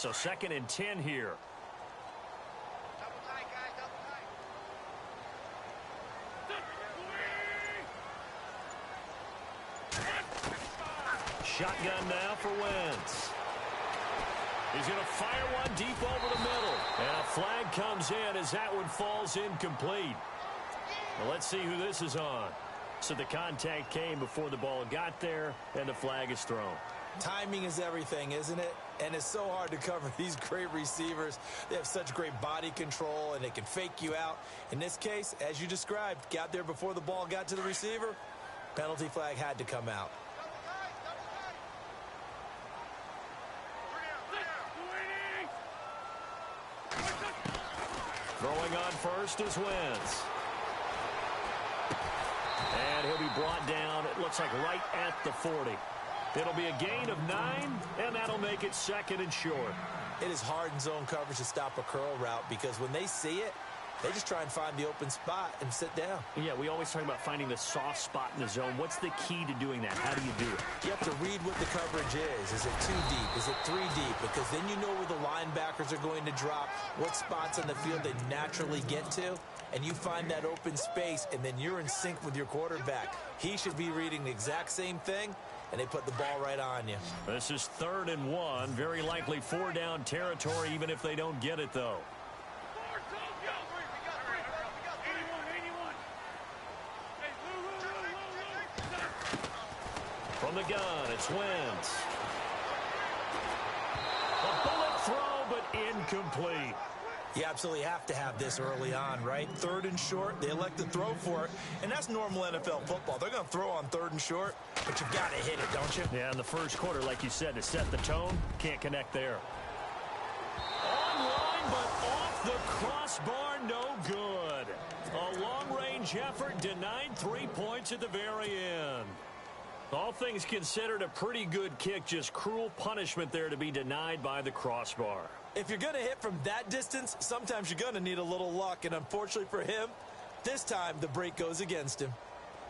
So 2nd and 10 here. Double tight, guys, double tight. Shotgun now for Wentz. He's going to fire one deep over the middle. And a flag comes in as that one falls incomplete. Well, let's see who this is on. So the contact came before the ball got there, and the flag is thrown. Timing is everything, isn't it? And it's so hard to cover these great receivers. They have such great body control, and they can fake you out. In this case, as you described, got there before the ball got to the receiver. Penalty flag had to come out. Throwing on first is Wentz. And he'll be brought down, it looks like right at the 40. It'll be a gain of 9, and that'll make it 2nd and short. It is hard in zone coverage to stop a curl route because when they see it, they just try and find the open spot and sit down. Yeah, we always talk about finding the soft spot in the zone. What's the key to doing that? How do you do it? You have to read what the coverage is. Is it 2 deep? Is it 3 deep? Because then you know where the linebackers are going to drop, what spots on the field they naturally get to, and you find that open space, and then you're in sync with your quarterback. He should be reading the exact same thing, and they put the ball right on you. This is 3rd and 1. Very likely 4-down territory, even if they don't get it, though. From the gun, it's Wentz. A bullet throw, but incomplete. You absolutely have to have this early on, right? 3rd and short, they elect to throw for it, and that's normal NFL football. They're going to throw on 3rd and short, but you've got to hit it, don't you? Yeah, in the first quarter, like you said, to set the tone, can't connect there. Online, but off the crossbar, no good. A long-range effort denied 3 points at the very end. All things considered, a pretty good kick, just cruel punishment there to be denied by the crossbar. If you're going to hit from that distance, sometimes you're going to need a little luck, and unfortunately for him, this time the break goes against him.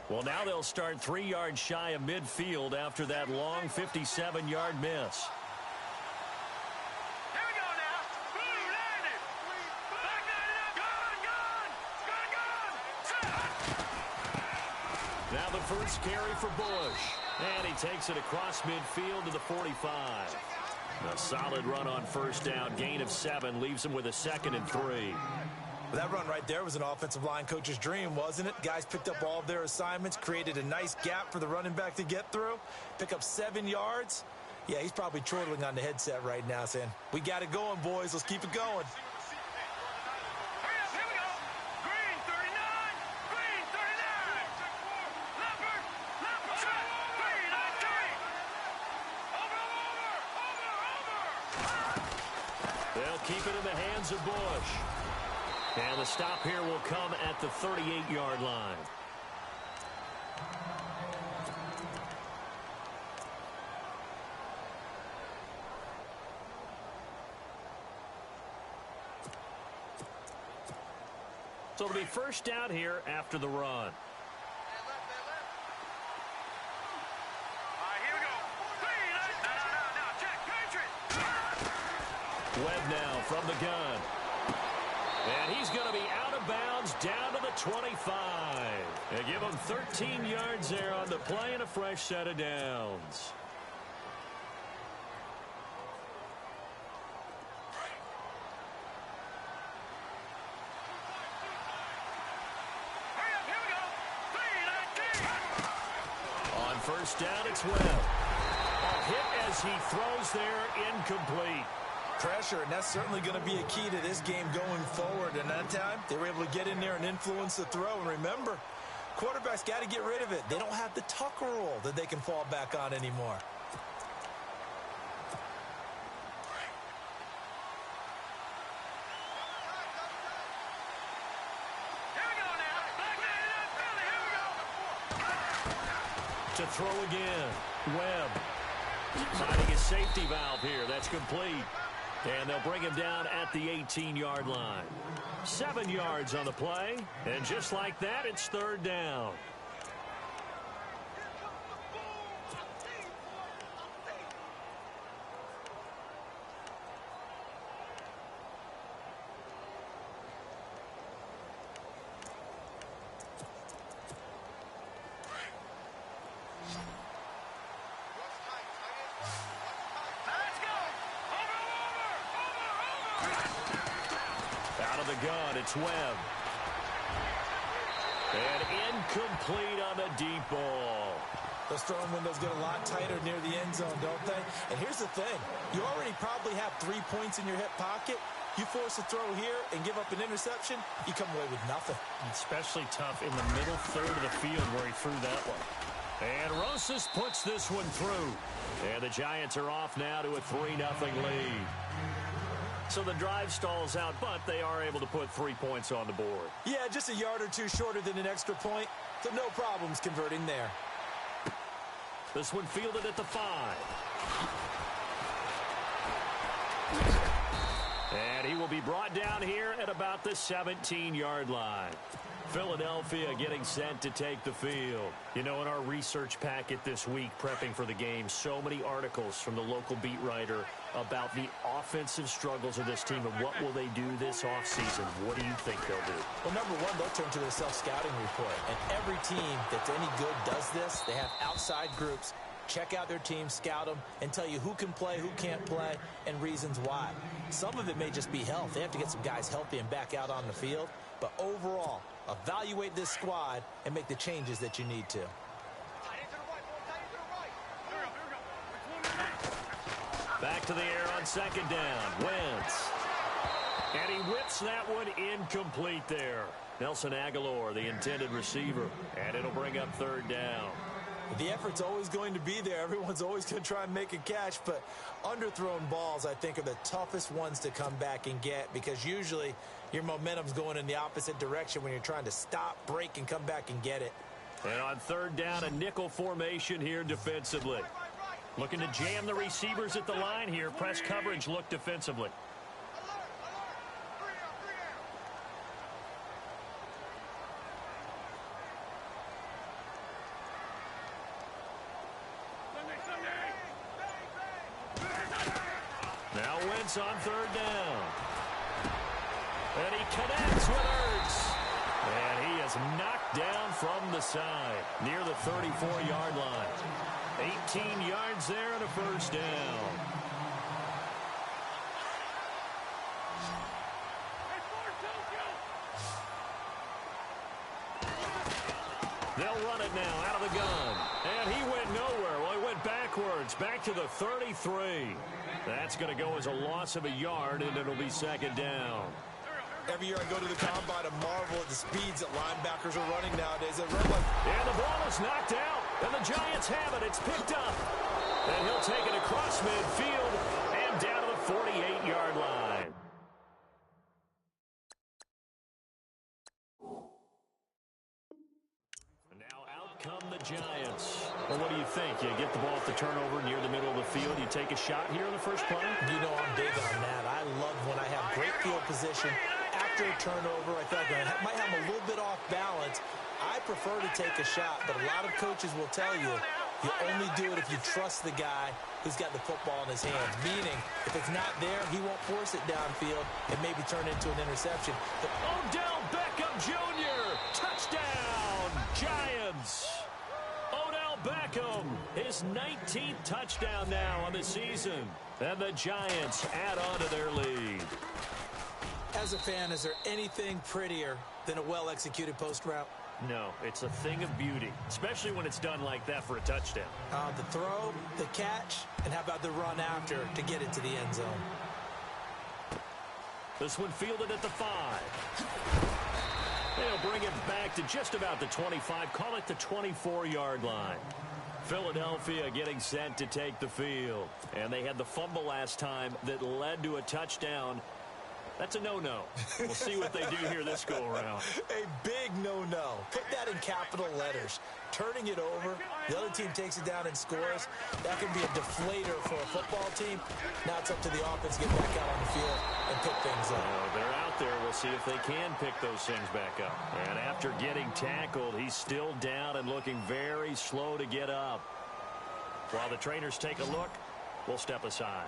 Well, now they'll start 3 yards shy of midfield after that long 57-yard miss. Here we go now. Blue landed. Back gun. Now the first carry for Bush. And he takes it across midfield to the 45. A solid run on first down. Gain of 7 leaves him with a 2nd and 3. Well, that run right there was an offensive line coach's dream, wasn't it? Guys picked up all of their assignments, created a nice gap for the running back to get through, pick up 7 yards. Yeah, he's probably chortling on the headset right now saying, we got it going, boys. Let's keep it going. Keep it in the hands of Bush. And the stop here will come at the 38-yard line. So it'll be first down here after the run. Webb now from the gun. And he's going to be out of bounds down to the 25. They give him 13 yards there on the play and a fresh set of downs. On first down, it's Webb. A hit as he throws there, incomplete. Pressure, and that's certainly going to be a key to this game going forward. And that time, they were able to get in there and influence the throw. And remember, quarterbacks got to get rid of it. They don't have the Tucker rule that they can fall back on anymore. To throw again, Webb. Finding a safety valve here. That's complete. And they'll bring him down at the 18-yard line. 7 yards on the play. And just like that, it's third down. of the gun. It's Webb. And incomplete on the deep ball. Those throwing windows get a lot tighter near the end zone, don't they? And here's the thing. You already probably have 3 points in your hip pocket. You force a throw here and give up an interception, you come away with nothing. Especially tough in the middle third of the field where he threw that one. And Rosas puts this one through. And the Giants are off now to a 3-0 lead. So the drive stalls out, but they are able to put 3 points on the board. Yeah, just a yard or two shorter than an extra point, so no problems converting there. This one fielded at the 5. And he will be brought down here at about the 17-yard line. Philadelphia getting set to take the field. You know, in our research packet this week, prepping for the game, so many articles from the local beat writer about the offensive struggles of this team and what will they do this offseason. What do you think they'll do? Well, number one, they'll turn to their self-scouting report. And every team that's any good does this. They have outside groups. Check out their team, scout them, and tell you who can play, who can't play, and reasons why. Some of it may just be health. They have to get some guys healthy and back out on the field. But overall, evaluate this squad and make the changes that you need to. Back to the air on second down. Wentz. And he whips that one incomplete there. Nelson Aguilar, the intended receiver. And it'll bring up third down. The effort's always going to be there. Everyone's always going to try and make a catch, but underthrown balls, I think, are the toughest ones to come back and get because usually your momentum's going in the opposite direction when you're trying to stop, break, and come back and get it. And on third down, a nickel formation here defensively. Looking to jam the receivers at the line here. Press coverage look defensively. Now Wentz on third down. And he connects with Ertz. And he is knocked down from the side near the 34-yard line. 18 yards there and a first down. They'll run it now out of the gun. And he went nowhere. Well, he went backwards, back to the 33. That's going to go as a loss of a yard, and it'll be second down. Every year I go to the combine and marvel at the speeds that linebackers are running nowadays. They run like... And the ball is knocked out, and the Giants have it. It's picked up. And he'll take it across midfield and down to the 48-yard line. And now out come the Giants. Well, what do you think? You get the ball off the turnover near the middle of the field. You take a shot here in the first play? You know I'm big on that. I love when I have great field position. After a turnover, I feel like I might have a little bit off balance. I prefer to take a shot, but a lot of coaches will tell you you only do it if you trust the guy who's got the football in his hands. Meaning, if it's not there, he won't force it downfield and maybe turn into an interception. But Odell Beckham Jr. Touchdown, Giants. Odell Beckham, his 19th touchdown now on the season. And the Giants add on to their lead. As a fan, is there anything prettier than a well-executed post route? No, it's a thing of beauty, especially when it's done like that for a touchdown. The throw, the catch, and how about the run after to get it to the end zone? This one fielded at the 5. They'll bring it back to just about the 25, call it the 24-yard line. Philadelphia getting set to take the field. And they had the fumble last time that led to a touchdown. That's a no-no. We'll see what they do here this go-around. A big no-no. Put that in capital letters. Turning it over, the other team takes it down and scores. That can be a deflator for a football team. Now it's up to the offense to get back out on the field and pick things up. They're out there. We'll see if they can pick those things back up. And after getting tackled, he's still down and looking very slow to get up. While the trainers take a look, we'll step aside.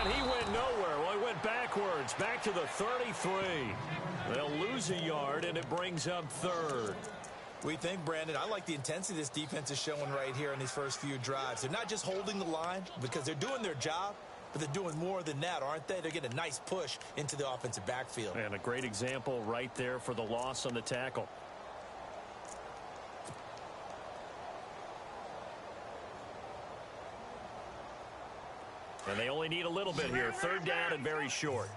And he went nowhere. Well, he went backwards, back to the 33. They'll lose a yard, and it brings up third. What do you think, Brandon? I like the intensity this defense is showing right here in these first few drives. They're not just holding the line because they're doing their job, but they're doing more than that, aren't they? They're getting a nice push into the offensive backfield. And a great example right there for the loss on the tackle. And they only need a little bit here. Third down and very short.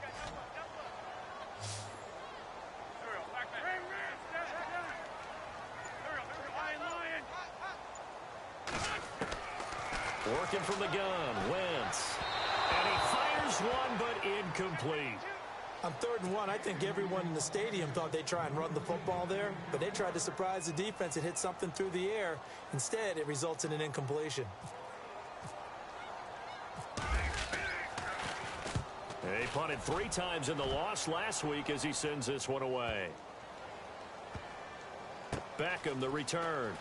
Working from the gun, Wentz. And he fires one, but incomplete. On 3rd and 1, I think everyone in the stadium thought they'd try and run the football there, but they tried to surprise the defense and hit something through the air. Instead, it results in an incompletion. He punted 3 times in the loss last week as he sends this one away. Beckham, the return.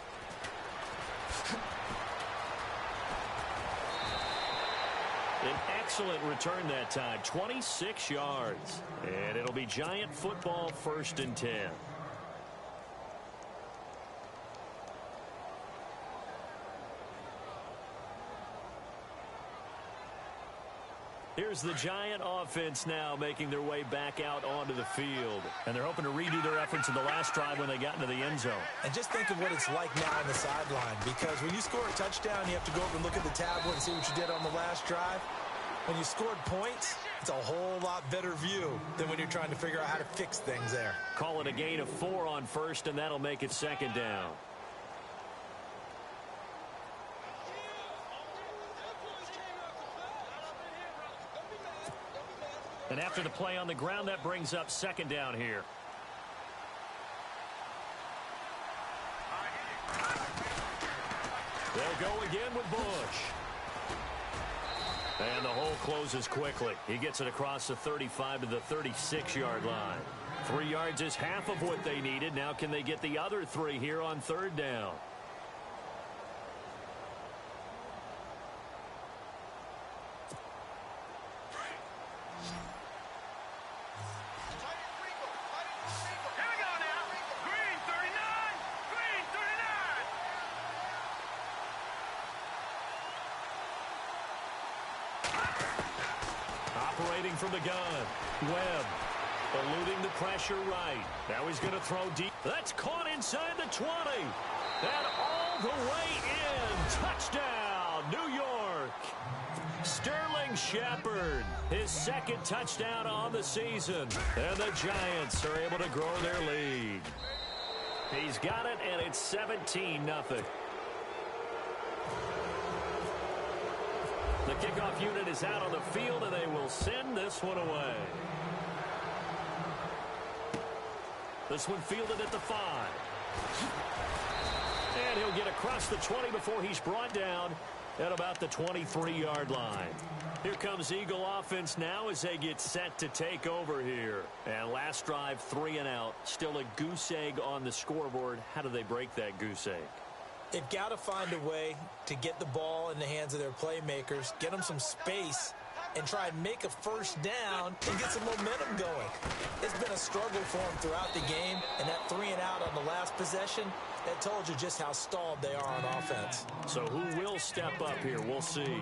An excellent return that time, 26 yards. And it'll be Giant football, 1st and 10. Here's the Giant offense now making their way back out onto the field. And they're hoping to redo their efforts in the last drive when they got into the end zone. And just think of what it's like now on the sideline, because when you score a touchdown, you have to go over and look at the tablet and see what you did on the last drive. When you scored points, it's a whole lot better view than when you're trying to figure out how to fix things there. Call it a gain of 4 on 1st, and that'll make it 2nd down. And after the play on the ground, that brings up 2nd down here. They'll go again with Bush. And the hole closes quickly. He gets it across the 35 to the 36-yard line. 3 yards is half of what they needed. Now can they get the other 3 here on 3rd down? Operating from the gun, Webb eluding the pressure right. Now he's going to throw deep. That's caught inside the 20. And all the way in. Touchdown, New York. Sterling Shepard, his 2nd touchdown on the season. And the Giants are able to grow their lead. He's got it, and it's 17-0. The kickoff unit is out on the field, and they will send this one away. This one fielded at the 5. And he'll get across the 20 before he's brought down at about the 23-yard line. Here comes Eagle offense now as they get set to take over here. And last drive, 3 and out. Still a goose egg on the scoreboard. How do they break that goose egg? They've got to find a way to get the ball in the hands of their playmakers, get them some space, and try and make a 1st down and get some momentum going. It's been a struggle for them throughout the game, and that 3 and out on the last possession, that told you just how stalled they are on offense. So who will step up here? We'll see.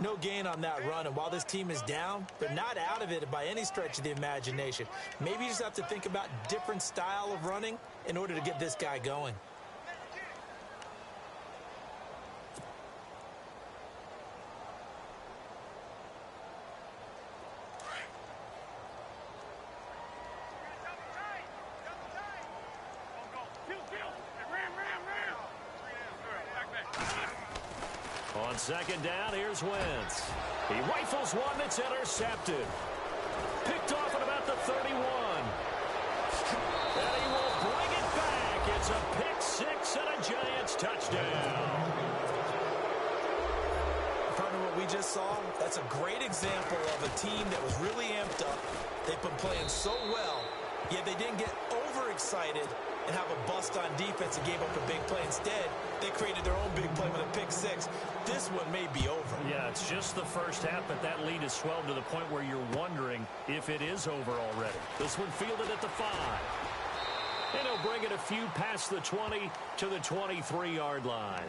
No gain on that run, and while this team is down, they're not out of it by any stretch of the imagination. Maybe you just have to think about different style of running in order to get this guy going. On 2nd down, here's Wentz. He rifles one that's intercepted. Picked off at about the 31. And he will bring it back. It's a pick-6 and a Giants touchdown. Partner, what we just saw, that's a great example of a team that was really amped up. They've been playing so well, yet they didn't get overexcited and have a bust on defense and gave up a big play. Instead, they created their own big play with a pick-6. This one may be over. Yeah, it's just the first half, but that lead is swelled to the point where you're wondering if it is over already. This one fielded at the 5. And he'll bring it a few past the 20 to the 23-yard line.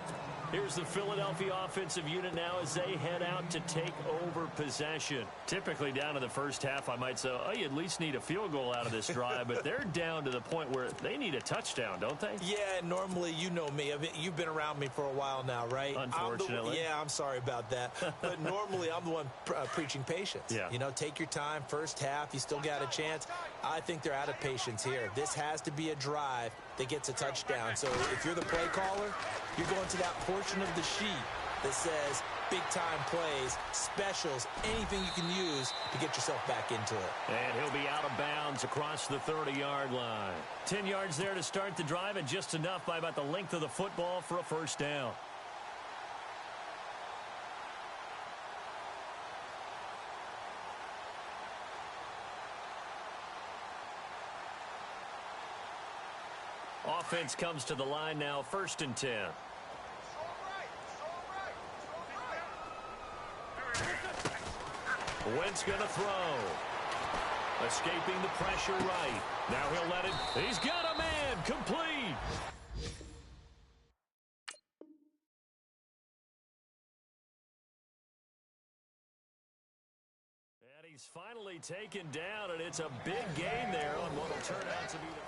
Here's the Philadelphia offensive unit now as they head out to take over possession. Typically down to the first half, I might say, oh, you at least need a field goal out of this drive, but they're down to the point where they need a touchdown, don't they? Yeah, normally, you know me. You've been around me for a while now, right? Unfortunately. I'm sorry about that. But normally, I'm the one preaching patience. Yeah. You know, take your time. First half, you still got a chance. I think they're out of patience here. This has to be a drive that gets a touchdown. So if you're the play caller, you're going to that portion of the sheet that says big-time plays, specials, anything you can use to get yourself back into it. And he'll be out of bounds across the 30-yard line. 10 yards there to start the drive, and just enough by about the length of the football for a first down. Offense comes to the line now, 1st and 10. Wentz going to throw. Escaping the pressure right. Now he'll let it. He's got a man. Complete. And he's finally taken down, and it's a big gain there on what will turn out to be the...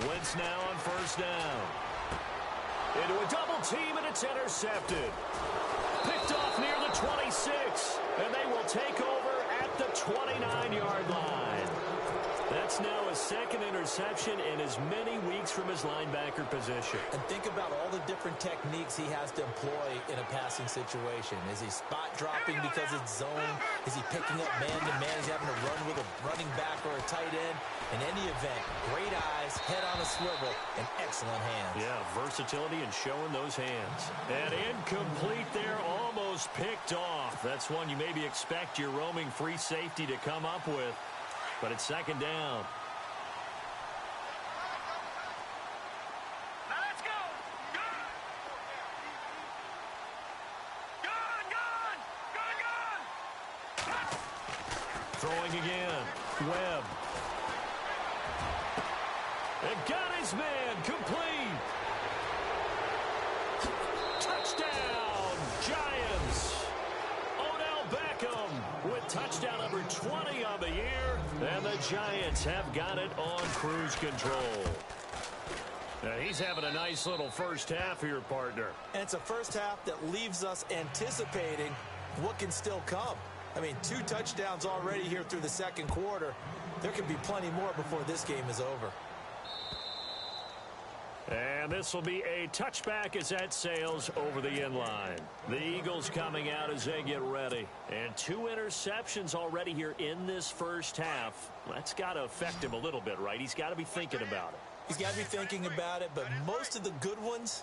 Wentz now on 1st down. Into a double team, and it's intercepted. Picked off near the 26, and they will take over at the 29-yard line. That's now a 2nd interception in as many weeks from his linebacker position. And think about all the different techniques he has to employ in a passing situation. Is he spot dropping because it's zone? Is he picking up man-to-man? Is he having to run with a running back or a tight end? In any event, great eyes, head on a swivel, and excellent hands. Yeah, versatility and showing those hands. And incomplete there, almost picked off. That's one you maybe expect your roaming free safety to come up with. But it's 2nd down. Now let's go. Gone. Throwing again. Webb. And got his man. Complete. Touchdown, Giants. Odell Beckham with touchdown number 20 on the year. And the Giants have got it on cruise control. Now he's having a nice little first half here, partner. And it's a first half that leaves us anticipating what can still come. I mean, 2 touchdowns already here through the 2nd quarter. There could be plenty more before this game is over. And this will be a touchback as that sails over the end line. The Eagles coming out as they get ready. And 2 interceptions already here in this first half. That's got to affect him a little bit, right? He's got to be thinking about it. He's got to be thinking about it, but most of the good ones,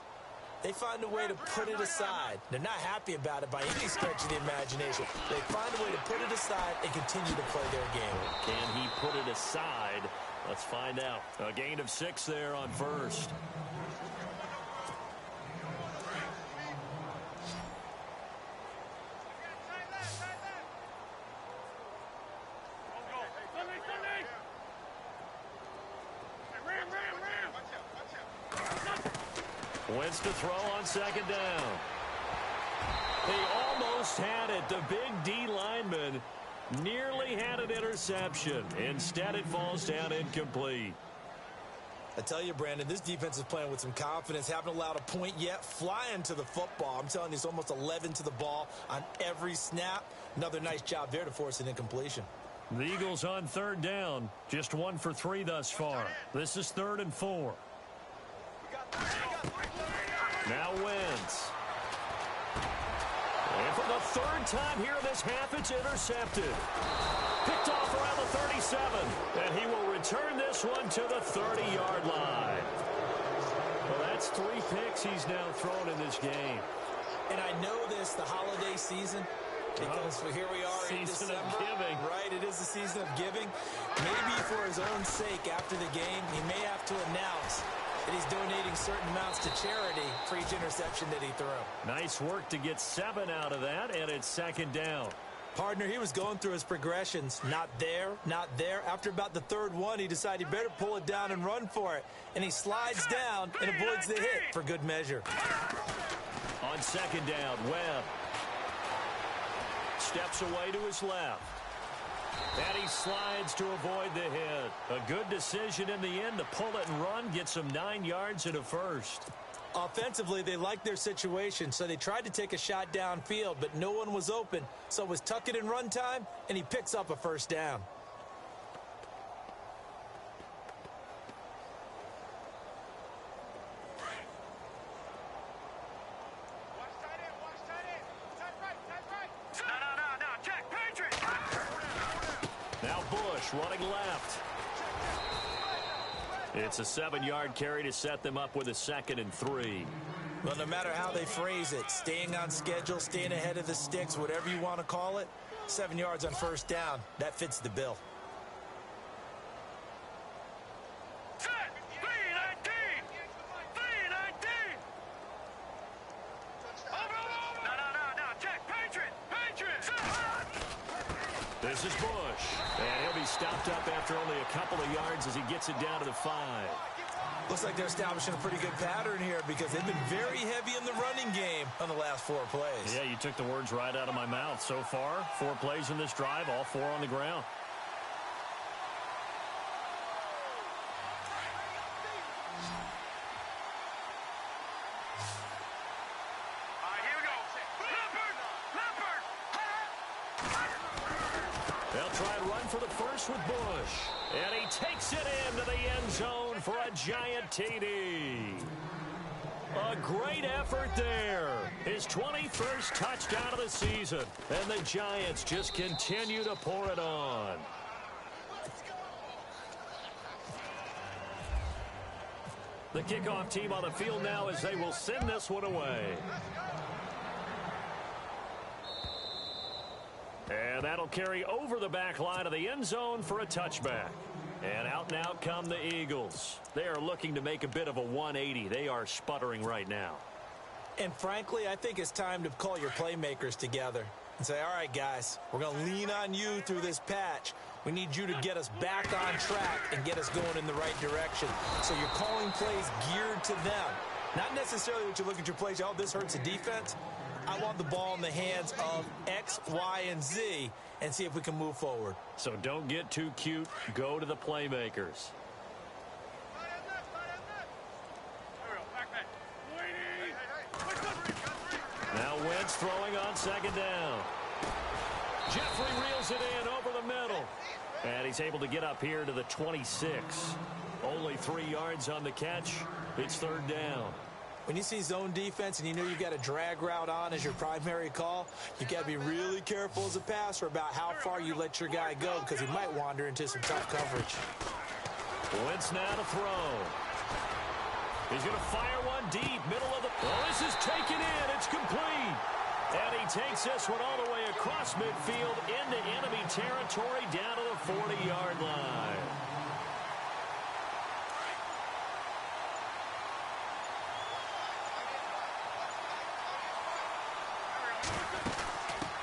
they find a way to put it aside. They're not happy about it by any stretch of the imagination. They find a way to put it aside and continue to play their game. Can he put it aside? Let's find out. A gain of 6 there on 1st. Wentz to throw on 2nd down. He almost had it. The big D lineman nearly had an interception. Instead, it falls down incomplete. I tell you, Brandon, this defense is playing with some confidence. Haven't allowed a point yet. Flying to the football. I'm telling you, it's almost 11 to the ball on every snap. Another nice job there to force an incompletion. The Eagles on 3rd down. Just 1 for 3 thus far. This is 3rd and 4. Now Wentz. And for the 3rd time here in this half, it's intercepted. Picked off around the 37. And he will return this one to the 30-yard line. Well, that's 3 picks he's now thrown in this game. And I know this, the holiday season, because here we are in Season December. of giving. Right, it is the season of giving. Maybe for his own sake after the game, he may have to announce that he's donating certain amounts to charity for each interception that he threw. Nice work to get 7 out of that, and it's second down. Partner, he was going through his progressions. Not there, not there. After about the third one, he decided he better pull it down and run for it. And he slides down and avoids the hit for good measure. On second down, Webb steps away to his left. And he slides to avoid the hit. A good decision in the end to pull it and run, get some 9 yards and a first. Offensively, they liked their situation, so they tried to take a shot downfield, but no one was open. So it was tuck it and run time, and he picks up a first down. No, check, Patriots! Now Bush running left. It's a 7-yard carry to set them up with a 2nd and 3. Well, no matter how they phrase it, staying on schedule, staying ahead of the sticks, whatever you want to call it, 7 yards on first down, that fits the bill. Set! V19! V19! No, check, Patriots! This is Bush. And he'll be stopped up after only a couple of yards as he gets it down to the 5. Looks like they're establishing a pretty good pattern here because they've been very heavy in the running game on the last 4 plays. Yeah, you took the words right out of my mouth. So far, 4 plays in this drive, all 4 on the ground. Here we go. Leopard! They'll try and run for the first with Bush. And he takes it into the end zone for a giant TD. A great effort there. His 21st touchdown of the season. And the Giants just continue to pour it on. The kickoff team on the field now as they will send this one away. And that'll carry over the back line of the end zone for a touchback. And out come the Eagles. They are looking to make a bit of a 180. They are sputtering right now. And frankly, I think it's time to call your playmakers together and say, all right, guys, we're going to lean on you through this patch. We need you to get us back on track and get us going in the right direction. So you're calling plays geared to them. Not necessarily what you look at your plays, oh, this hurts the defense. I want the ball in the hands of X, Y, and Z and see if we can move forward. So don't get too cute. Go to the playmakers. Now Wentz throwing on second down. Jeffrey reels it in over the middle. And he's able to get up here to the 26. Only 3 yards on the catch. It's third down. When you see zone defense and you know you've got a drag route on as your primary call, you've got to be really careful as a passer about how far you let your guy go because he might wander into some tough coverage. Wentz now to throw. He's going to fire one deep, middle of the... Oh, this is taken in. It's complete. And he takes this one all the way across midfield into enemy territory down to the 40-yard line.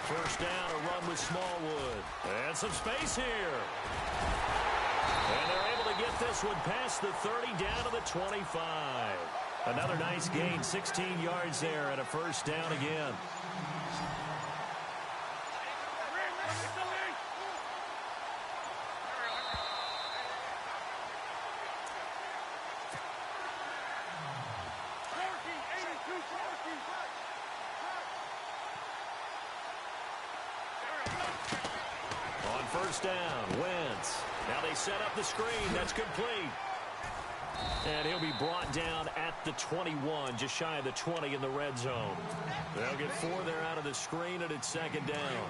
First down, a run with Smallwood. And some space here. And they're able to get this one past the 30 down to the 25. Another nice gain, 16 yards there and a first down again. First down, Wentz. Now they set up the screen. That's complete. And he'll be brought down at the 21, just shy of the 20 in the red zone. They'll get 4 there out of the screen, and it's second down.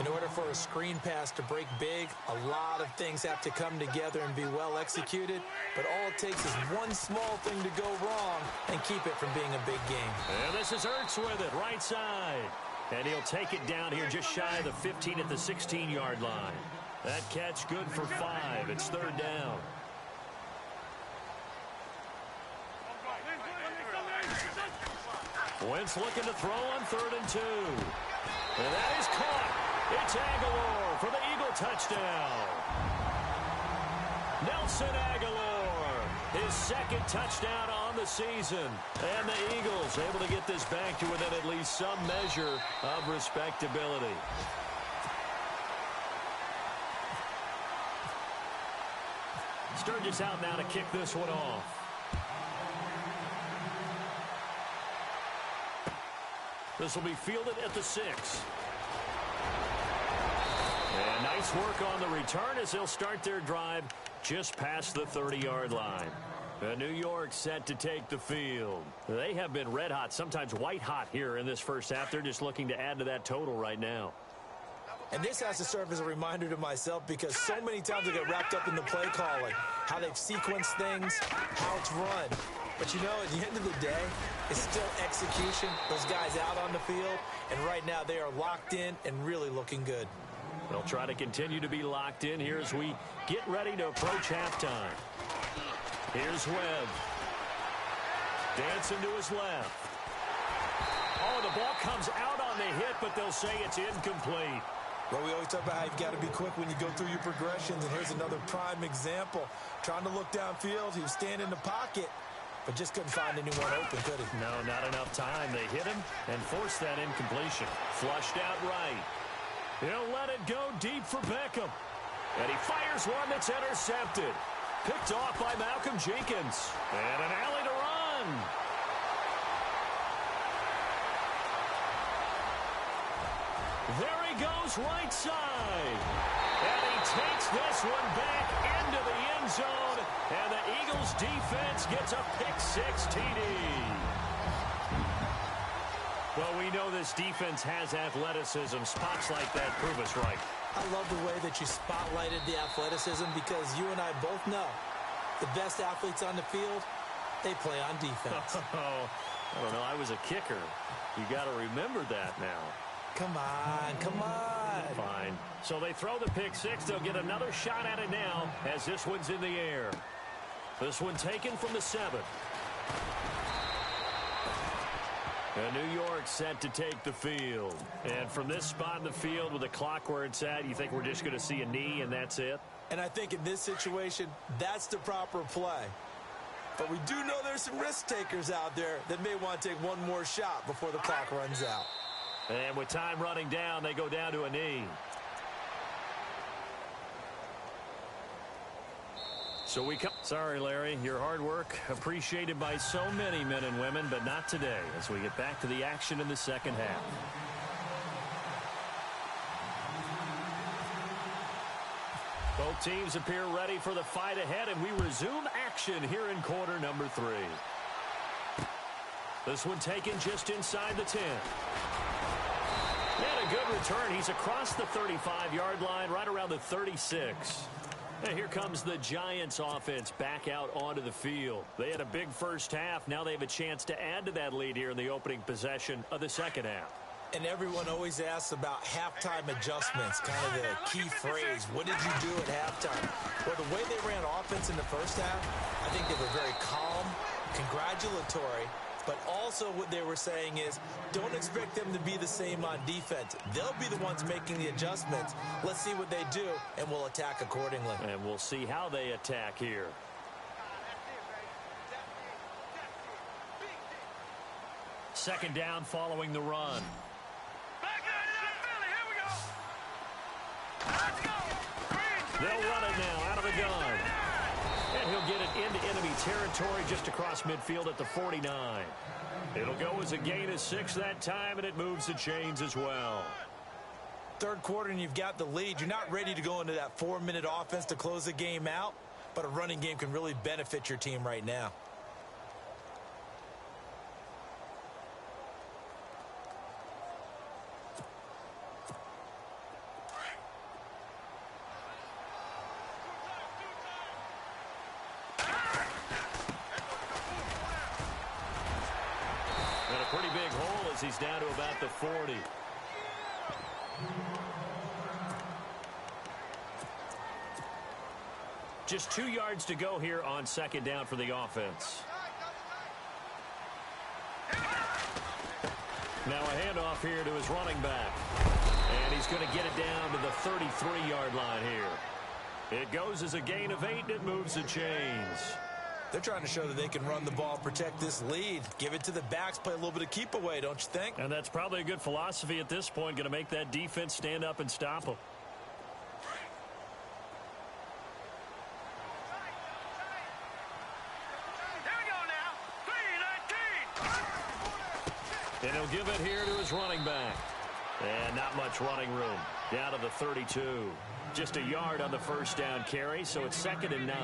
In order for a screen pass to break big, a lot of things have to come together and be well executed. But all it takes is one small thing to go wrong and keep it from being a big game. And this is Ertz with it, right side. And he'll take it down here just shy of the 15 at the 16-yard line. That catch good for 5. It's third down. Wentz looking to throw on 3rd and 2. And that is caught. It's Aguilar for the Eagle touchdown. Nelson Aguilar, his 2nd touchdown on the season. And the Eagles able to get this back to within at least some measure of respectability. Sturgis out now to kick this one off. This will be fielded at the 6. And nice work on the return as they'll start their drive just past the 30-yard line. New York set to take the field. They have been red hot, sometimes white hot here in this first half. They're just looking to add to that total right now. And this has to serve as a reminder to myself because so many times I get wrapped up in the play calling, how they've sequenced things, how it's run. But, you know, at the end of the day, it's still execution. Those guys out on the field, and right now they are locked in and really looking good. They'll try to continue to be locked in here as we get ready to approach halftime. Here's Webb. Dancing to his left. Oh, the ball comes out on the hit, but they'll say it's incomplete. Well, we always talk about how you've got to be quick when you go through your progressions, and here's another prime example. Trying to look downfield, he was standing in the pocket, but just couldn't find anyone open, could he? No, not enough time. They hit him and forced that incompletion. Flushed out right. He'll let it go deep for Beckham. And he fires one that's intercepted. Picked off by Malcolm Jenkins. And an alley to run. There he goes right side. And he takes this one back into the end zone. And the Eagles defense gets a pick-6 TD. Well, we know this defense has athleticism. Spots like that prove us right. I love the way that you spotlighted the athleticism because you and I both know the best athletes on the field, they play on defense. Oh, I don't know. I was a kicker. You got to remember that now. Come on, come on. Fine. So they throw the pick-6. They'll get another shot at it now as this one's in the air. This one taken from the 7. And New York set to take the field. And from this spot in the field with the clock where it's at, you think we're just going to see a knee and that's it? And I think in this situation, that's the proper play. But we do know there's some risk takers out there that may want to take one more shot before the clock runs out. And with time running down, they go down to a knee. So we come. Sorry, Larry. Your hard work appreciated by so many men and women, but not today as we get back to the action in the second half. Both teams appear ready for the fight ahead, and we resume action here in quarter number 3. This one taken just inside the 10. And a good return. He's across the 35-yard line, right around the 36. And here comes the Giants offense back out onto the field. They had a big first half. Now they have a chance to add to that lead here in the opening possession of the second half. And everyone always asks about halftime adjustments, kind of the key phrase. What did you do at halftime? Well, the way they ran offense in the first half, I think they were very calm, congratulatory, but also what they were saying is don't expect them to be the same on defense. They'll be the ones making the adjustments. Let's see what they do, and we'll attack accordingly. And we'll see how they attack here. Second down following the run. They'll run it now out of the gun. And he'll get it into enemy territory just across midfield at the 49. It'll go as a gain of 6 that time, and it moves the chains as well. Third quarter, and you've got the lead. You're not ready to go into that 4-minute offense to close the game out, but a running game can really benefit your team right now. Pretty big hole as he's down to about the 40. Just 2 yards to go here on second down for the offense. Now a handoff here to his running back. And he's going to get it down to the 33-yard line here. It goes as a gain of 8, and it moves the chains. They're trying to show that they can run the ball, protect this lead. Give it to the backs, play a little bit of keep away, don't you think? And that's probably a good philosophy at this point, going to make that defense stand up and stop them. And he'll give it here to his running back. And not much running room. Down to the 32. Just a yard on the first down carry, so it's 2nd and 9.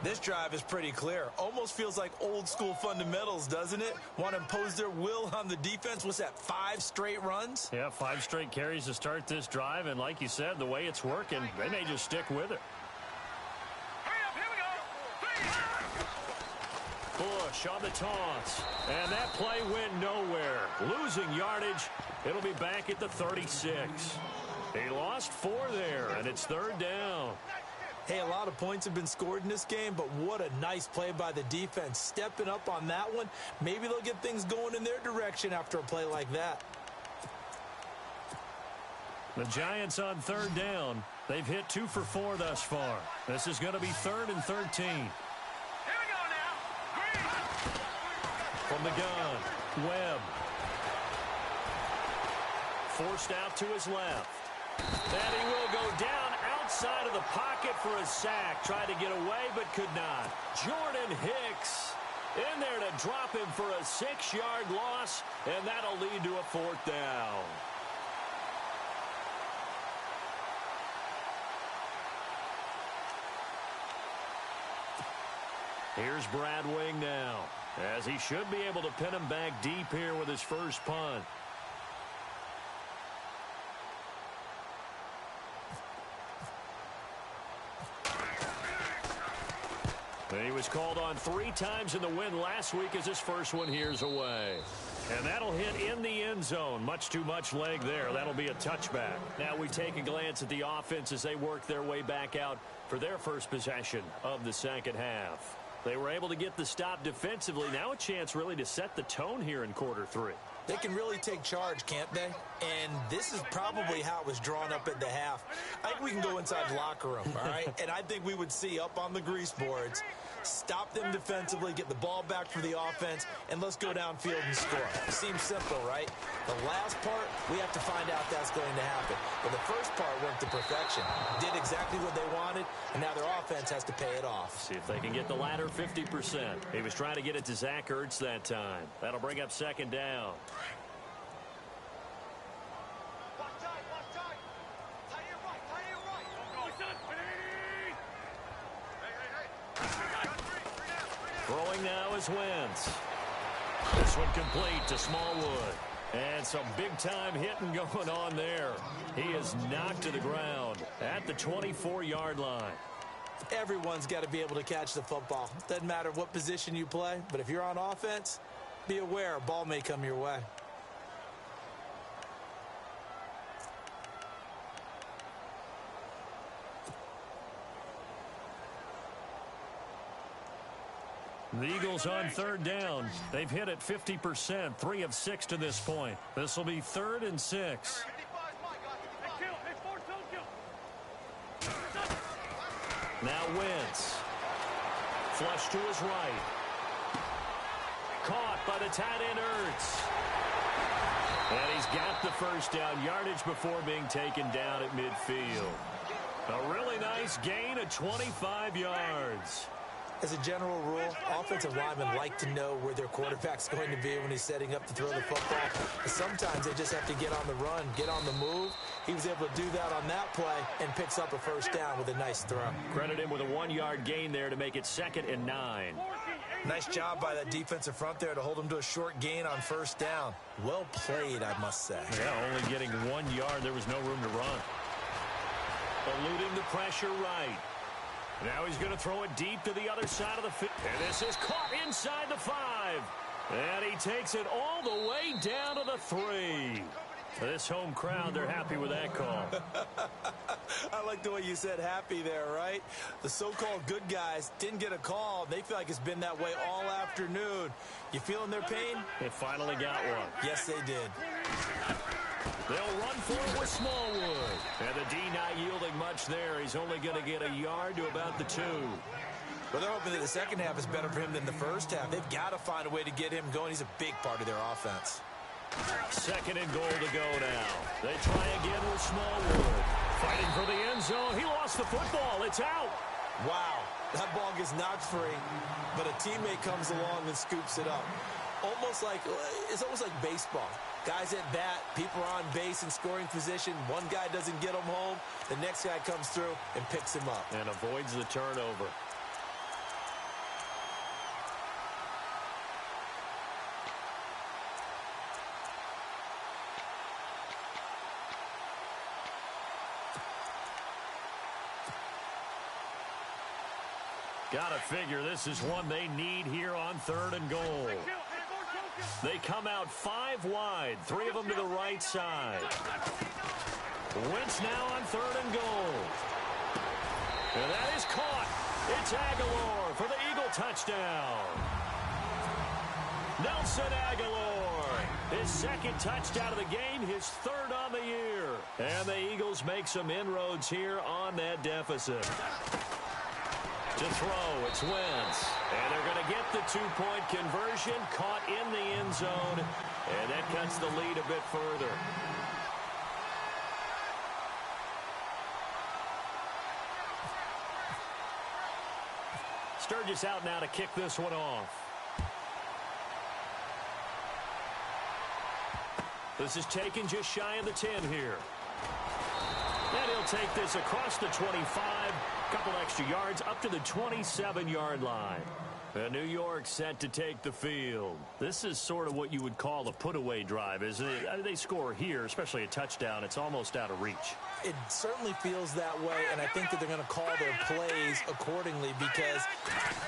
This drive is pretty clear. Almost feels like old school fundamentals, doesn't it? Want to impose their will on the defense. What's that, 5 straight runs? Yeah, 5 straight carries to start this drive. And like you said, the way it's working, they may just stick with it. Bush on the toss. And that play went nowhere. Losing yardage. It'll be back at the 36. He lost 4 there, and it's 3rd down. Hey, a lot of points have been scored in this game, but what a nice play by the defense. Stepping up on that one. Maybe they'll get things going in their direction after a play like that. The Giants on 3rd down. They've hit 2 for 4 thus far. This is going to be 3rd and 13. From the gun, Webb. Forced out to his left. And he will go down outside of the pocket for a sack. Tried to get away, but could not. Jordan Hicks in there to drop him for a 6-yard loss, and that'll lead to a 4th down. Here's Brad Wing now, as he should be able to pin him back deep here with his first punt. He was called on 3 times in the win last week as his first one here's away. And that'll hit in the end zone. Much too much leg there. That'll be a touchback. Now we take a glance at the offense as they work their way back out for their first possession of the second half. They were able to get the stop defensively. Now a chance really to set the tone here in quarter 3. They can really take charge, can't they? And this is probably how it was drawn up at the half. I think we can go inside the locker room, all right? And I think we would see up on the grease boards, stop them defensively, get the ball back for the offense, and let's go downfield and score. Seems simple, right? The last part, we have to find out that's going to happen. But the first part worked to perfection. Did exactly what they wanted, and now their offense has to pay it off. See if they can get the latter 50%. He was trying to get it to Zach Ertz that time. That'll bring up 2nd down. Throwing now is Wentz. This one complete to Smallwood. And some big-time hitting going on there. He is knocked to the ground at the 24-yard line. Everyone's got to be able to catch the football. Doesn't matter what position you play, but if you're on offense, be aware a ball may come your way. The Eagles on 3rd down. They've hit it 50%, 3 of 6 to this point. This will be 3rd and 6. Now Wentz. Flush to his right. Caught by the tight end Ertz. And he's got the first down yardage before being taken down at midfield. A really nice gain of 25 yards. As a general rule, offensive linemen like to know where their quarterback's going to be when he's setting up to throw the football. Sometimes they just have to get on the run, get on the move. He was able to do that on that play and picks up a first down with a nice throw. Credit him with a 1-yard gain there to make it 2nd and 9. Nice job by that defensive front there to hold him to a short gain on first down. Well played, I must say. Yeah, only getting 1 yard. There was no room to run. Eluding the pressure right. Now he's going to throw it deep to the other side of the field. And this is caught inside the 5. And he takes it all the way down to the 3. This home crowd, they're happy with that call. I like the way you said happy there, right? The so-called good guys didn't get a call. They feel like it's been that way all afternoon. You feeling their pain? They finally got one. Yes, they did. They'll run for it with Smallwood. And the D not yielding much there. He's only going to get a yard to about the 2. Well, they're hoping that the second half is better for him than the first half. They've got to find a way to get him going. He's a big part of their offense. 2nd and goal to go now. They try again with Smallwood. Fighting for the end zone. He lost the football. It's out. Wow. That ball gets knocked free, but a teammate comes along and scoops it up. It's almost like baseball. Guys at bat, people are on base in scoring position. One guy doesn't get him home. The next guy comes through and picks him up. And avoids the turnover. Gotta figure this is one they need here on 3rd and goal. They come out 5 wide, 3 of them to the right side. Wentz now on 3rd and goal. And that is caught. It's Aguilar for the Eagle touchdown. Nelson Aguilar, his 2nd touchdown of the game, his 3rd on the year. And the Eagles make some inroads here on that deficit. To throw, it's Wentz. And they're going to get the 2-point conversion, caught in the end zone, and that cuts the lead a bit further. Sturgis out now to kick this one off. This is taken just shy of the 10 here. And he'll take this across the 25, couple extra yards up to the 27-yard line. And New York set to take the field. This is sort of what you would call a put-away drive, isn't it? They score here, especially a touchdown. It's almost out of reach. It certainly feels that way, and I think that they're going to call their plays accordingly because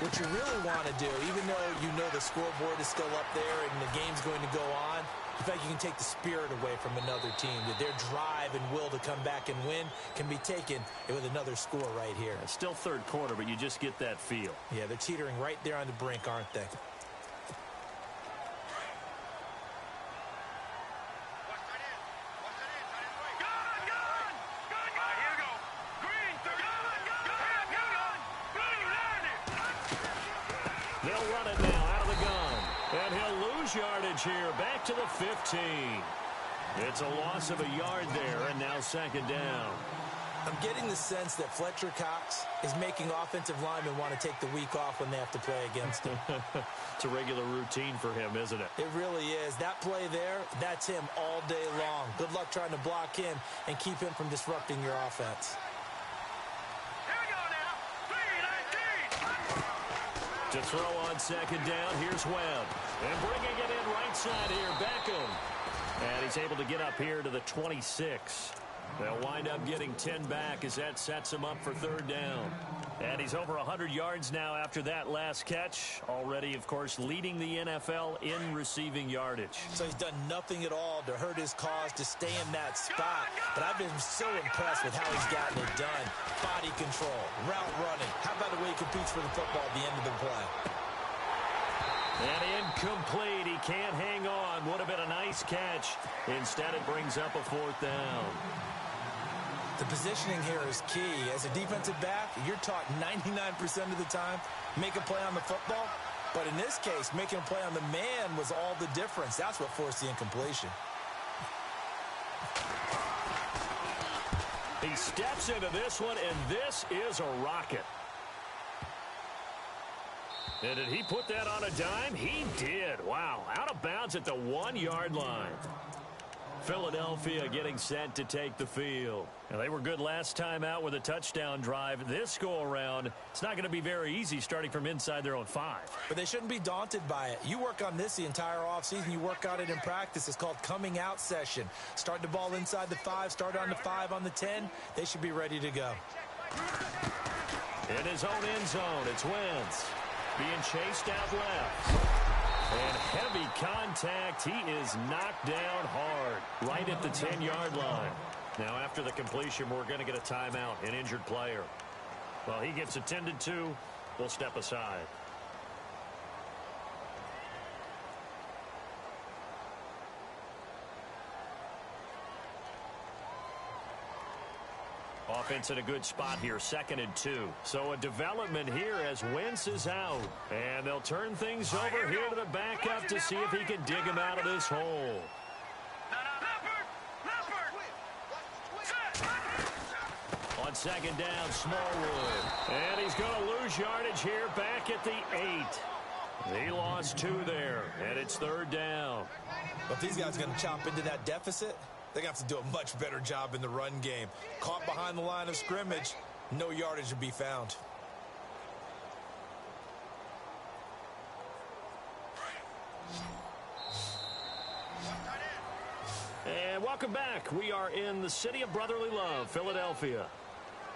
what you really want to do, even though you know the scoreboard is still up there and the game's going to go on, in fact, you can take the spirit away from another team. That their drive and will to come back and win can be taken with another score right here. It's still 3rd quarter, but you just get that feel. Yeah, they're teetering right there on the brink, aren't they? They'll run it now out of the gun. And he'll lose yardage here, back to the 15. It's a loss of a yard there, and now 2nd down. I'm getting the sense that Fletcher Cox is making offensive linemen want to take the week off when they have to play against him. It's a regular routine for him, isn't it? It really is. That play there, that's him all day long. Good luck trying to block him and keep him from disrupting your offense. To throw on 2nd down, here's Webb. And bringing it in right side here, Beckham. And he's able to get up here to the 26. They'll wind up getting 10 back as that sets him up for 3rd down. And he's over 100 yards now after that last catch. Already, of course, leading the NFL in receiving yardage. So he's done nothing at all to hurt his cause to stay in that spot. But I've been so impressed with how he's gotten it done. Body control, route running. How about the way he competes for the football at the end of the play? And incomplete. He can't hang on. Would have been a nice catch. Instead, it brings up a 4th down. The positioning here is key. As a defensive back, you're taught 99% of the time, make a play on the football. But in this case, making a play on the man was all the difference. That's what forced the incompletion. He steps into this one, and this is a rocket. And did he put that on a dime? He did. Wow. Out of bounds at the 1-yard line. Philadelphia getting set to take the field. Now, they were good last time out with a touchdown drive. This go-around, it's not going to be very easy starting from inside their own 5. But they shouldn't be daunted by it. You work on this the entire offseason. You work on it in practice. It's called coming out session. Start the ball inside the 5, start on the 5, on the 10. They should be ready to go. In his own end zone, it's Wentz. Being chased out left. And heavy contact. He is knocked down hard right at the 10-yard line. Now, after the completion, we're going to get a timeout, an injured player. Well, he gets attended to. We'll step aside. Offense in a good spot here, 2nd and 2. So a development here as Wentz is out. And they'll turn things over here to the backup to see if he can dig him out of this hole. On 2nd down, Smallwood. And he's going to lose yardage here back at the 8. He lost 2 there, and it's 3rd down. But these guys are going to chop into that deficit. They're going to have to do a much better job in the run game. Caught behind the line of scrimmage, no yardage to be found. And welcome back. We are in the city of brotherly love, Philadelphia.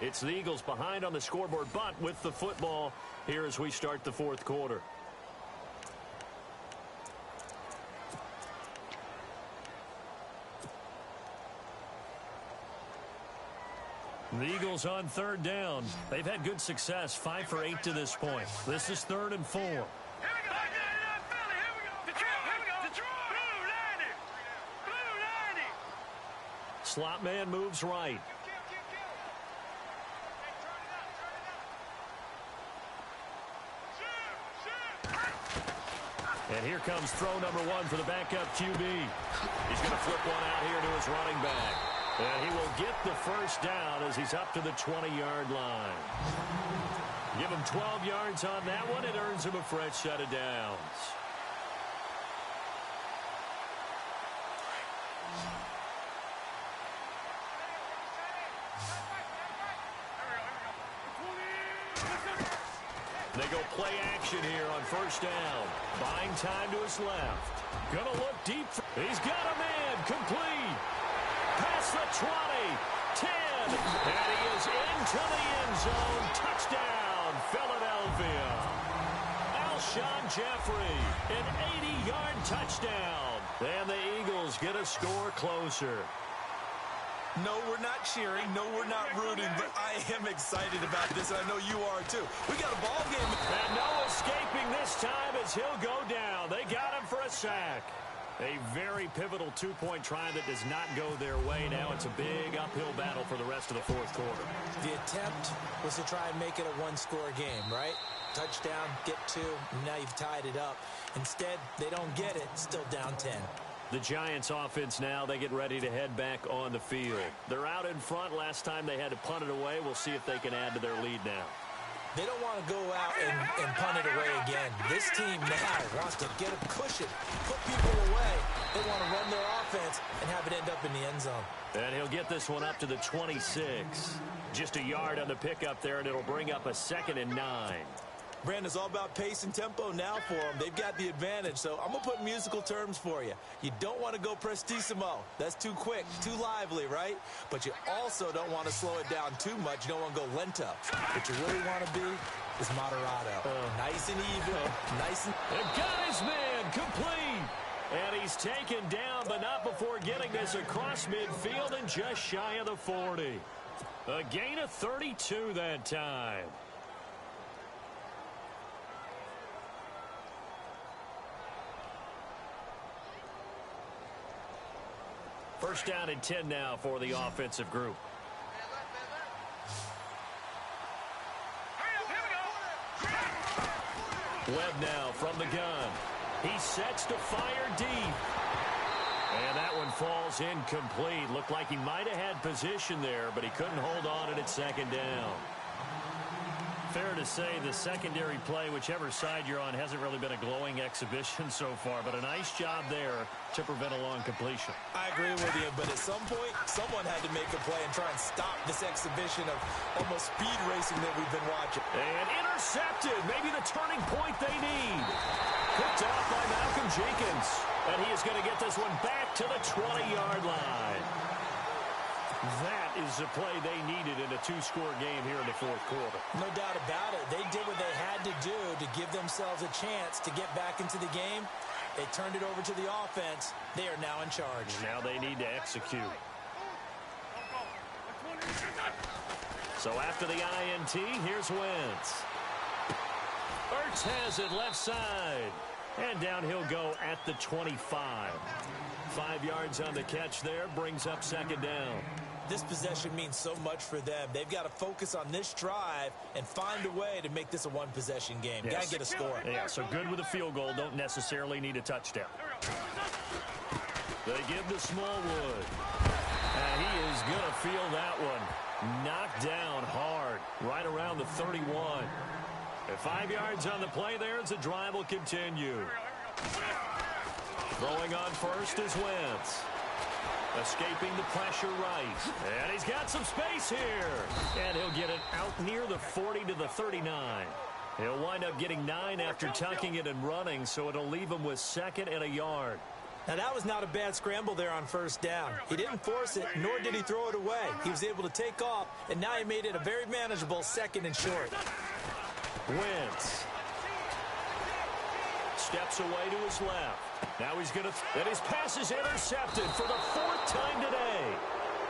It's the Eagles behind on the scoreboard, but with the football here as we start the 4th quarter. The Eagles on 3rd down. They've had good success, 5 for 8 to this point. This is 3rd and 4. Slot man moves right. And here comes throw number 1 for the backup QB. He's going to flip one out here to his running back. And he will get the first down as he's up to the 20-yard line. Give him 12 yards on that one. It earns him a fresh set of downs. They go play action here on 1st down. Buying time to his left. Gonna look deep. He's got a man. Complete. Past the 20. 10. And he is into the end zone. Touchdown, Philadelphia. Alshon Jeffrey, an 80-yard touchdown. And the Eagles get a score closer. No, we're not cheering. No, we're not rooting. But I am excited about this, and I know you are too. We got a ball game. And no escaping this time as he'll go down. They got him for a sack. A very pivotal 2-point try that does not go their way. Now it's a big uphill battle for the rest of the 4th quarter. The attempt was to try and make it a one-score game, right? Touchdown, get 2, and now you've tied it up. Instead, they don't get it, still down 10. The Giants offense now, they get ready to head back on the field. They're out in front. Last time they had to punt it away. We'll see if they can add to their lead now. They don't want to go out and punt it away again. This team now wants to get a cushion, put people away. They want to run their offense and have it end up in the end zone. And he'll get this one up to the 26. Just a yard on the pickup there, and it'll bring up a 2nd and 9. Brandon, it's all about pace and tempo now for them. They've got the advantage, so I'm going to put musical terms for you. You don't want to go prestissimo. That's too quick, too lively, right? But you also don't want to slow it down too much. You don't want to go lento. What you really want to be is moderato. Nice and even, nice and... And got his man, complete. And he's taken down, but not before getting this across midfield and just shy of the 40. A gain of 32 that time. First down and 10 now for the offensive group. Webb now from the gun. He sets to fire deep. And that one falls incomplete. Looked like he might have had position there, but he couldn't hold on and it's 2nd down. Fair to say the secondary play, whichever side you're on, hasn't really been a glowing exhibition so far, but a nice job there to prevent a long completion. I agree with you, but at some point, someone had to make a play and try and stop this exhibition of almost speed racing that we've been watching. And intercepted, maybe the turning point they need. Picked off by Malcolm Jenkins, and he is going to get this one back to the 20-yard line. That is the play they needed in a 2-score game here in the 4th quarter. No doubt about it. They did what they had to do to give themselves themselves a chance to get back into the game. They turned it over to the offense. They are now in charge. Now they need to execute. So after the INT, here's Wentz. Ertz has it left side. And down he'll go at the 25. 5 yards on the catch there, brings up second down. This possession means so much for them. They've got to focus on this drive and find a way to make this a one-possession game. Yes. Got to get a score. Yeah, so good with a field goal. Don't necessarily need a touchdown. They give to Smallwood. And he is going to feel that one. Knocked down hard, right around the 31. And 5 yards on the play there as the drive will continue. Throwing on first is Wentz. Escaping the pressure right. And he's got some space here. And he'll get it out near the 40 to the 39. He'll wind up getting 9 after tucking it and running, so it'll leave him with second and a yard. Now, that was not a bad scramble there on first down. He didn't force it, nor did he throw it away. He was able to take off, and now he made it a very manageable second and short. Wentz steps away to his left. Now he's going to... And his pass is intercepted for the 4th time today.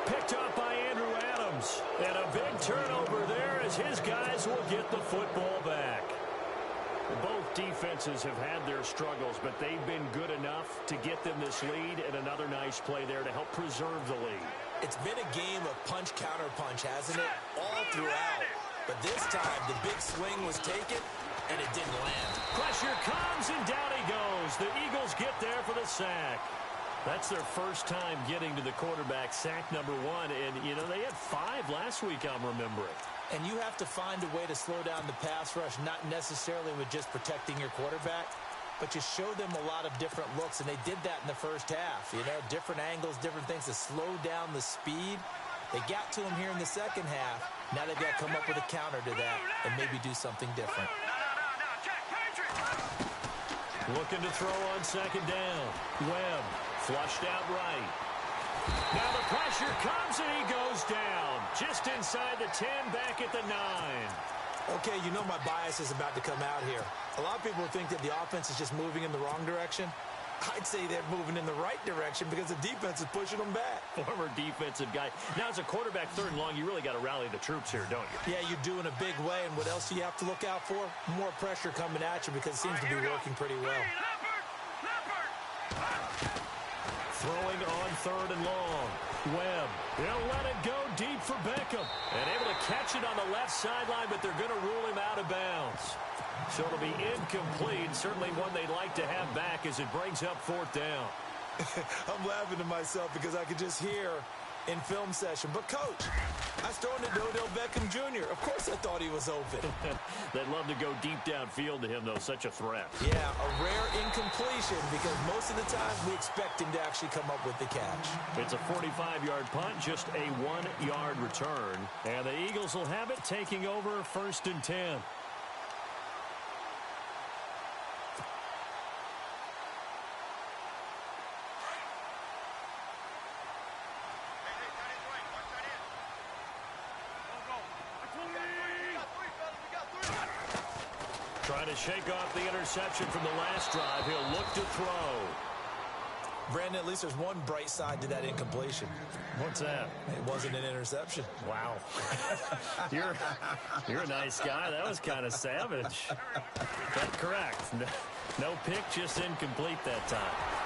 Picked up by Andrew Adams. And a big turnover there as his guys will get the football back. Both defenses have had their struggles, but they've been good enough to get them this lead, and another nice play there to help preserve the lead. It's been a game of punch-counter-punch, hasn't it? All throughout. But this time, the big swing was taken, and it didn't land. Pressure comes, and down he goes. The Eagles get there for the sack. That's their first time getting to the quarterback, sack number 1. And, you know, they had 5 last week, I'm remembering. And you have to find a way to slow down the pass rush, not necessarily with just protecting your quarterback, but you show them a lot of different looks, and they did that in the first half. You know, different angles, different things to slow down the speed. They got to him here in the second half. Now they've got to come up with a counter to that and maybe do something different. Looking to throw on second down. Webb flushed out right. Now the pressure comes and he goes down. Just inside the 10, back at the 9. Okay, you know my bias is about to come out here. A lot of people think that the offense is just moving in the wrong direction. I'd say they're moving in the right direction because the defense is pushing them back. Former defensive guy. Now, as a quarterback, 3rd and long, you really got to rally the troops here, don't you? Yeah, you do in a big way. And what else do you have to look out for? More pressure coming at you because it seems to be working pretty well. Throwing on 3rd and long. Webb, they'll let it go deep for Beckham. And able to catch it on the left sideline, but they're going to rule him out of bounds. So it'll be incomplete. Certainly one they'd like to have back as it brings up 4th down. I'm laughing to myself because I could just hear in film session. But, Coach, I was throwing to Odell Beckham Jr. Of course I thought he was open. They'd love to go deep downfield to him, though. Such a threat. Yeah, a rare incompletion because most of the time we expect him to actually come up with the catch. It's a 45-yard punt, just a 1-yard return. And the Eagles will have it, taking over 1st and 10. Trying to shake off the interception from the last drive. He'll look to throw. Brandon, at least there's one bright side to that incompletion. What's that? It wasn't an interception. Wow. You're a nice guy. That was kind of savage. That's correct. No pick, just incomplete that time.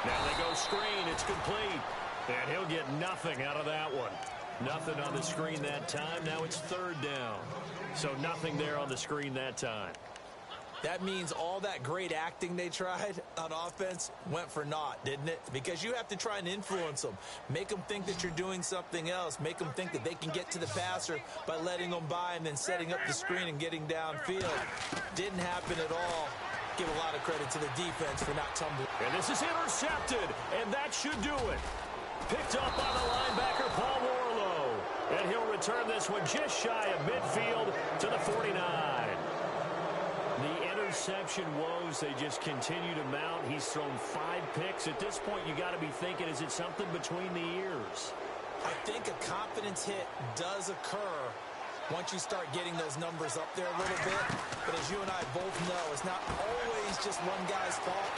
Now they go screen. It's complete. And he'll get nothing out of that one. Nothing on the screen that time. Now it's 3rd down. So nothing there on the screen that time. That means all that great acting they tried on offense went for naught, didn't it? Because you have to try and influence them. Make them think that you're doing something else. Make them think that they can get to the passer by letting them by and then setting up the screen and getting downfield. Didn't happen at all. Give a lot of credit to the defense for not tumbling. And this is intercepted, and that should do it. Picked up by the linebacker, Paul Warlow. And he'll return this one just shy of midfield to the 49. The interception woes, they just continue to mount. He's thrown 5 picks. At this point, you got to be thinking, is it something between the ears? I think a confidence hit does occur once you start getting those numbers up there a little bit. But as you and I both know, it's not always just one guy's fault.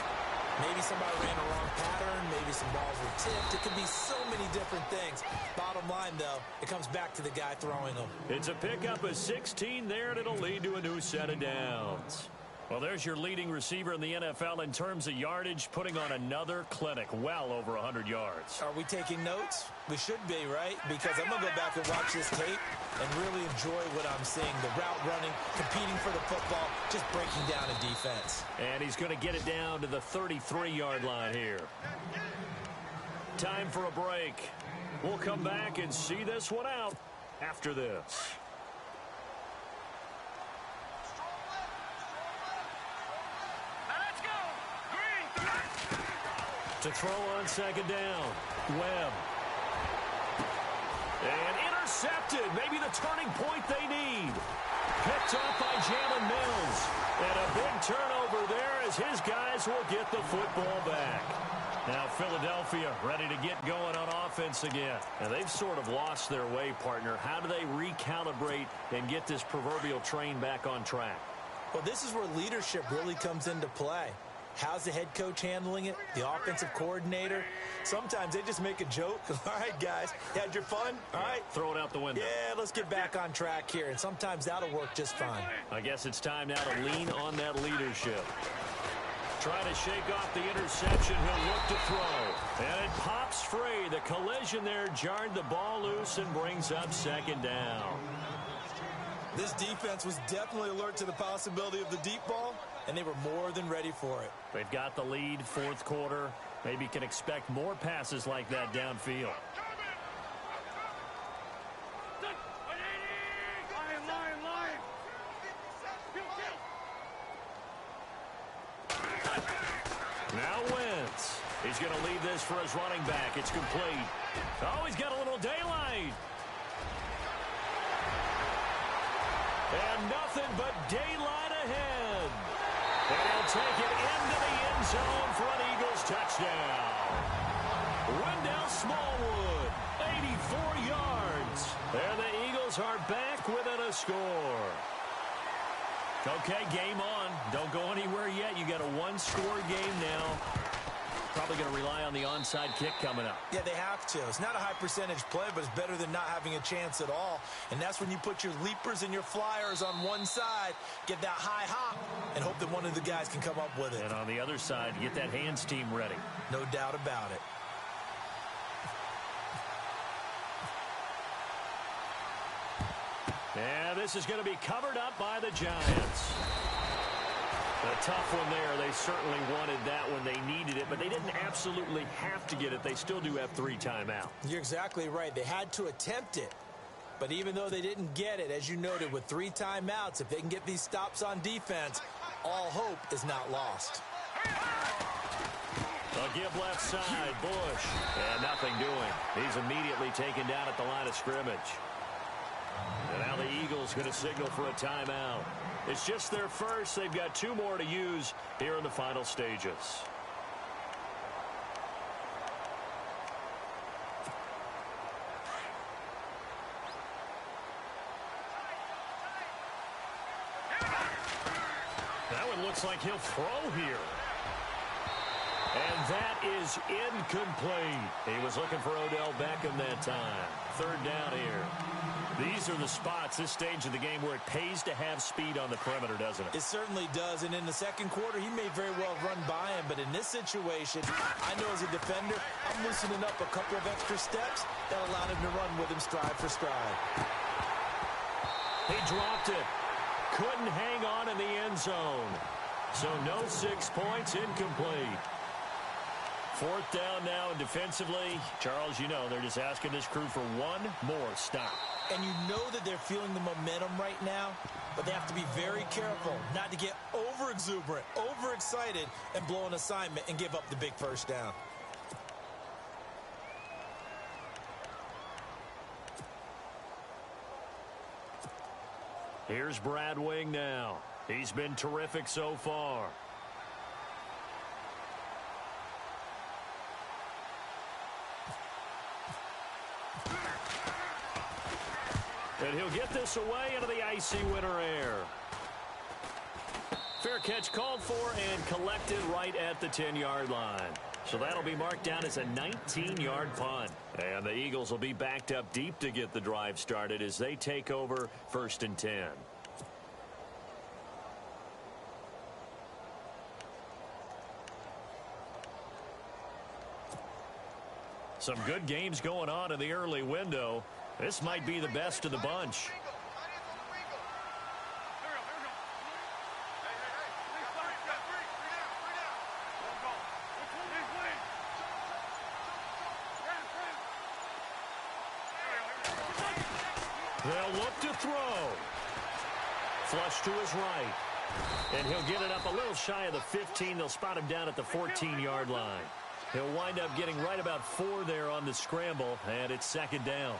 Maybe somebody ran a wrong pattern. Maybe some balls were tipped. It could be so many different things. Bottom line, though, it comes back to the guy throwing them. It's a pickup of 16 there, and it'll lead to a new set of downs. Well, there's your leading receiver in the NFL in terms of yardage, putting on another clinic, well over 100 yards. Are we taking notes? We should be, right? Because I'm going to go back and watch this tape and really enjoy what I'm seeing. The route running, competing for the football, just breaking down a defense. And he's going to get it down to the 33-yard line here. Time for a break. We'll come back and see this one out after this. To throw on second down, Webb. And intercepted. Maybe the turning point they need. Picked off by Jalen Mills. And a big turnover there as his guys will get the football back. Now Philadelphia ready to get going on offense again. Now they've sort of lost their way, partner. How do they recalibrate and get this proverbial train back on track? Well, this is where leadership really comes into play. How's the head coach handling it? The offensive coordinator? Sometimes they just make a joke. All right, guys, you had your fun? All right. Throw it out the window. Yeah, let's get back on track here. And sometimes that'll work just fine. I guess it's time now to lean on that leadership. Trying to shake off the interception. He'll look to throw. And it pops free. The collision there jarred the ball loose and brings up second down. This defense was definitely alert to the possibility of the deep ball, and they were more than ready for it. They've got the lead, fourth quarter. Maybe can expect more passes like that downfield. Now Wentz. He's going to leave this for his running back. It's complete. Oh, he's got a little daylight. And nothing but daylight ahead. And he'll take it into the end zone for an Eagles touchdown. Wendell Smallwood, 84 yards. And the Eagles are back within a score. Okay, game on. Don't go anywhere yet. You got a one-score game now. Probably going to rely on the onside kick coming up. Yeah, they have to. It's not a high-percentage play, but it's better than not having a chance at all. And that's when you put your leapers and your flyers on one side, get that high hop, and hope that one of the guys can come up with it. And on the other side, get that hands team ready. No doubt about it. Yeah, this is going to be covered up by the Giants. A tough one there. They certainly wanted that when they needed it, but they didn't absolutely have to get it. They still do have 3 timeouts. You're exactly right. They had to attempt it. But even though they didn't get it, as you noted, with 3 timeouts, if they can get these stops on defense, all hope is not lost. A give left side, Bush. And nothing doing. He's immediately taken down at the line of scrimmage. And now the Eagles going to signal for a timeout. It's just their first. They've got 2 more to use here in the final stages. That one looks like he'll throw here. And that is incomplete. He was looking for Odell Beckham that time. 3rd down here. These are the spots, this stage of the game, where it pays to have speed on the perimeter, doesn't it? It certainly does, and in the second quarter, he may very well run by him, but in this situation, I know as a defender, I'm loosening up a couple of extra steps that allowed him to run with him stride for stride. He dropped it. Couldn't hang on in the end zone. So no 6 points, incomplete. 4th down now, and defensively, Charles, you know, they're just asking this crew for one more stop. And you know that they're feeling the momentum right now, but they have to be very careful not to get over-exuberant, overexcited, and blow an assignment and give up the big first down. Here's Brad Wing now. He's been terrific so far. And he'll get this away into the icy winter air. Fair catch called for and collected right at the 10-yard line. So that'll be marked down as a 19-yard punt. And the Eagles will be backed up deep to get the drive started as they take over 1st and 10. Some good games going on in the early window. This might be the best of the bunch. They'll look to throw. Flush to his right. And he'll get it up a little shy of the 15. They'll spot him down at the 14-yard line. He'll wind up getting right about 4 there on the scramble, and it's 2nd down.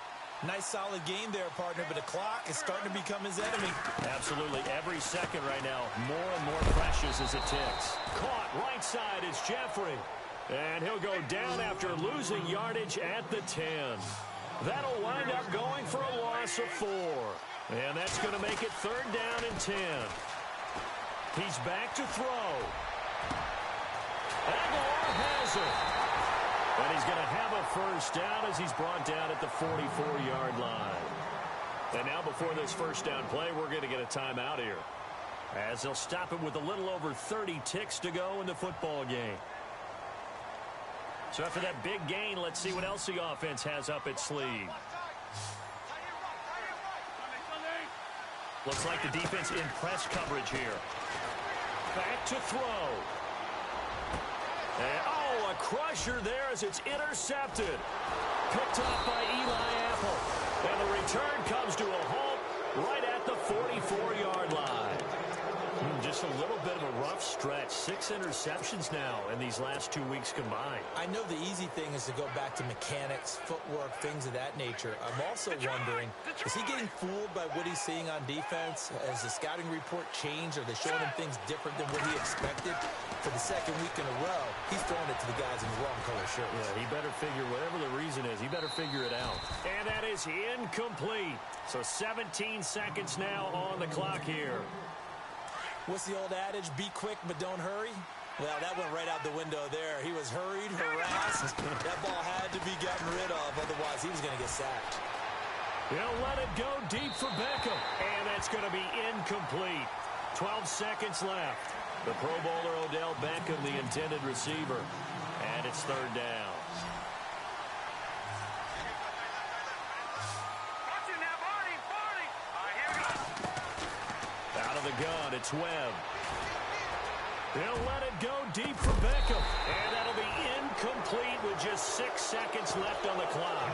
Nice solid game there, partner, but the clock is starting to become his enemy. Absolutely. Every second right now, more and more precious as it ticks. Caught right side is Jeffrey. And he'll go down after losing yardage at the 10. That'll wind up going for a loss of 4. And that's going to make it 3rd down and 10. He's back to throw. Aguilar has it. And he's going to have a 1st down as he's brought down at the 44-yard line. And now before this 1st down play, we're going to get a timeout here, as they'll stop it with a little over 30 ticks to go in the football game. So after that big gain, let's see what else the offense has up its sleeve. Looks like the defense in press coverage here. Back to throw. And, oh, a crusher there as it's intercepted. Picked off by Eli Apple. And the return comes to a halt right at the 44-yard line. Just a little bit of a rough stretch. 6 interceptions now in these last 2 weeks combined. I know the easy thing is to go back to mechanics, footwork, things of that nature. I'm also wondering, is he getting fooled by what he's seeing on defense? Has the scouting report changed? Are they showing him things different than what he expected? For the 2nd week in a row, he's throwing it to the guys in the wrong color shirts. Yeah, he better figure, whatever the reason is, he better figure it out. And that is incomplete. So 17 seconds now on the clock here. What's the old adage? Be quick, but don't hurry. Well, that went right out the window there. He was hurried, harassed. That ball had to be gotten rid of, otherwise he was going to get sacked. He'll let it go deep for Beckham. And that's going to be incomplete. 12 seconds left. The Pro Bowler Odell Beckham, the intended receiver. And it's 3rd down. Out of the gun, it's Webb. They'll let it go deep for Beckham. And that'll be incomplete with just 6 seconds left on the clock.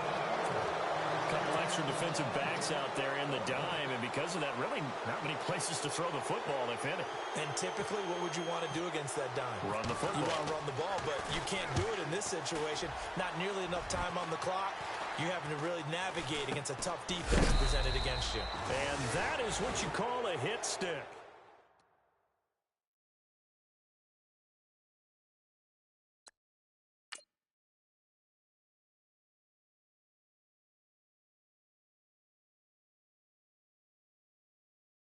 A couple extra defensive backs out there in the dime, and because of that, really not many places to throw the football, if any. And typically, what would you want to do against that dime? Run the football. You want to run the ball, but you can't do it in this situation. Not nearly enough time on the clock. You having to really navigate against a tough defense presented against you. And that is what you call a hit stick.